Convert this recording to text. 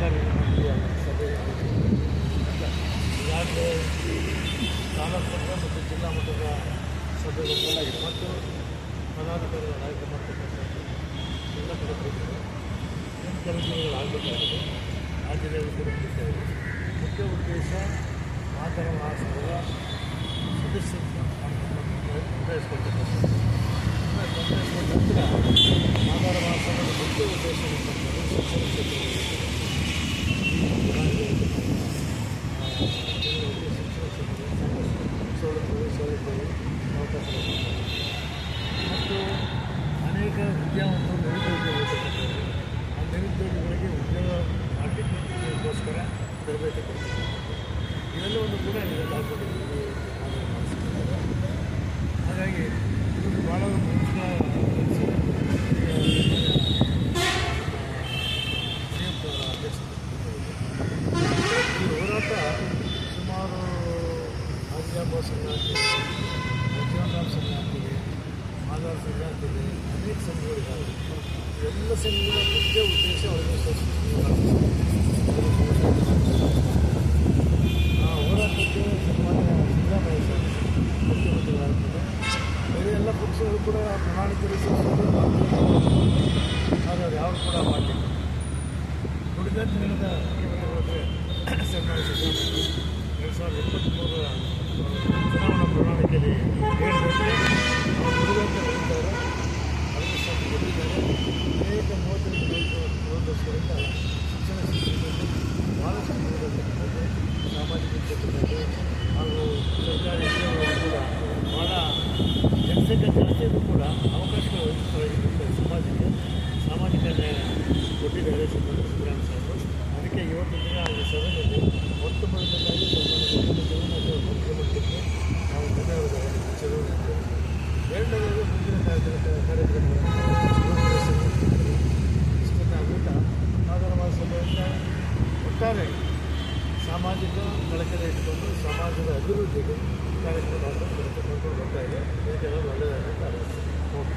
ಸರ್ಕಾರಿ ನೌಕರಿಯ ಸಭೆ ಈಗಾಗಲೇ ತಾಲೂಕು ಮಟ್ಟ ಮತ್ತು ಜಿಲ್ಲಾ ಮಟ್ಟದ ಸಭೆಗಳನ್ನೆಲ್ಲ ಮತ್ತು ಪದಾಧಿಕಾರಿಗಳ ನಾಯಕ ಮಾಡ್ತಕ್ಕಂಥದ್ದು ಎಲ್ಲ ಕಡೆ ಹೋಗಿದ್ದಾರೆ. ಏನು ಕೆಲಸಗಳಾಗಬೇಕಾಗಿದೆ ಆ ಜಿಲ್ಲೆಯಲ್ಲಿ ಕೂಡ ಮುಗಿಸ್ತಾಯಿದೆ. ಮುಖ್ಯ ಉದ್ದೇಶ ಮಾತನ ಮಹಾಸಭೆಯ ಸದಸ್ಯರನ್ನ ನೋಂದಾಯಿಸ್ಕೊಳ್ತಕ್ಕಂಥದ್ದು. ನೋಂದಾಯಿಸಿಕೊಂಡ ನಂತರ ಮಾದಾರ ಮಹಾಸಭೆಯ ಮುಖ್ಯ ಉದ್ದೇಶ ಅಂತಂದರೆ ಶಿಕ್ಷಣ ಕ್ಷೇತ್ರದಲ್ಲಿ ಸೌಲಭ್ಯಗಳು ಅವಕಾಶಗಳು ಮತ್ತು ಅನೇಕ ವಿದ್ಯಾವಂತರು ನಿರುದ್ಯೋಗಿಗಳು ಇರತಕ್ಕಂಥದ್ದು. ಆ ನಿರುದ್ಯೋಗಿಗಳಿಗೆ ಉದ್ಯೋಗ ಮಾಡಲಿಕ್ಕೆ ಇದಕ್ಕೋಸ್ಕರ ತರಬೇತಿ ಕೊಡ್ತಾರೆ. ಇವೆಲ್ಲವನ್ನು ಕೂಡ ಇದರಲ್ಲಿ ಹಾಕ್ಕೊಂಡಿದ್ದೀವಿ. ಹಾಗಾಗಿ ಇದೊಂದು ಭಾಳ ಮುಖ್ಯ ಈ ಹೋರಾಟ ಸುಮಾರು ಆದಿಜಾಂಬ ಸಂಘ ಅಂತಿದೆ, ಜೀವನರಾಮ್ ಸಂಘ ಅಂತಿದೆ, ಮಾದಾರ ಸಂಘ ಅಂತಿದೆ, ಅನೇಕ ಸಂಘಗಳಿದ್ದಾವೆ. ಎಲ್ಲ ಸಂಘಗಳ ಮುಖ್ಯ ಉದ್ದೇಶ ಅವರಿಗೆ ಆ ಹೋರಾಟಕ್ಕೆ ಸನ್ಮಾನ್ಯ ಸಿದ್ದರಾಮಯ್ಯ ಸರ್ ಮುಖ್ಯಮಂತ್ರಿಗಳಾಗ್ತದೆ. ಬೇರೆ ಎಲ್ಲ ಪಕ್ಷಗಳು ಕೂಡ ಪ್ರಣಾಳಿಕೆಯಲ್ಲಿ ಆದರೆ ಯಾರು ಕೂಡ ಮಾಡಲಿಲ್ಲ. ನುಡಿದಂತೆ ನಡೆದ ಮುಖ್ಯಮಂತ್ರಿಗಳಿಗೆ ಸನ್ಮಾನ್ಯ ಸಿದ್ದರಾಮಯ್ಯ 2023 ಚುನಾವಣಾ ಪ್ರಣಾಳಿಕೆಯಲ್ಲಿ ಹೇಳಿದಂತೆ ಅವರು ನುಡಿದಂತೆ ನಡೆದಿದ್ದಾರೆ. ಅದಕ್ಕೆ ಸಾಕು ಗೆದ್ದಿದ್ದಾರೆ. ಅನೇಕ 35 ವರ್ಷಗಳಿಂದ ಶಿಕ್ಷಣ ಕ್ಷೇತ್ರದಲ್ಲಿ ಭಾಳಷ್ಟು ಮುಂದುವರೆದಿದ್ದಾರೆ. ಸಾಮಾಜಿಕ ಕ್ಷೇತ್ರದಲ್ಲಿ ಹಾಗೂ ಸರ್ಕಾರಿ ಉದ್ಯೋಗಗಳು ಕೂಡ ಭಾಳ ಜನಸಂಖ್ಯೆ ಜಾಸ್ತಿಯಲ್ಲೂ ಕೂಡ ಅವಕಾಶಗಳು ಒದಗಿಸಿದ್ದಾರೆ. ಸಮಾಜಕ್ಕೆ ಸಾಮಾಜಿಕ ನ್ಯಾಯ ಕೊಟ್ಟಿದ್ದಾರೆ ಸಿದ್ದರಾಮಯ್ಯ ಸಾಹೇಬರು. ಅದಕ್ಕೆ ಇವತ್ತು ದಿನ ಈ ಸಭೆಯಲ್ಲಿ ಮೊಟ್ಟ ಮೊದಲನೇದಾಗಿ ಮುಖ್ಯಮಂತ್ರಿಗೆ ನಾವು ಧನ್ಯವಾದ ಚಲುವಳಿಕೆ. ಎರಡನೇದಾಗಿ ಮುಂದಿನ ಕಾರ್ಯಕ್ರಮಗಳನ್ನು ಇಷ್ಟನ್ನು ಆಗುತ್ತಾ ಮಾದಾರ ಮಹಾಸಭೆಯಿಂದ ಒಟ್ಟಾರೆ ಸಾಮಾಜಿಕ ಕಳಕಳಿ ಇಟ್ಕೊಂಡು ಸಮಾಜದ ಅಭಿವೃದ್ಧಿಗೆ ಕಾರ್ಯಕ್ರಮವನ್ನು ಬರ್ತಾ ಇದೆ. ಇದಕ್ಕೆಲ್ಲ ಒಳ್ಳೆಯದಾಗಿ ಓಕೆ.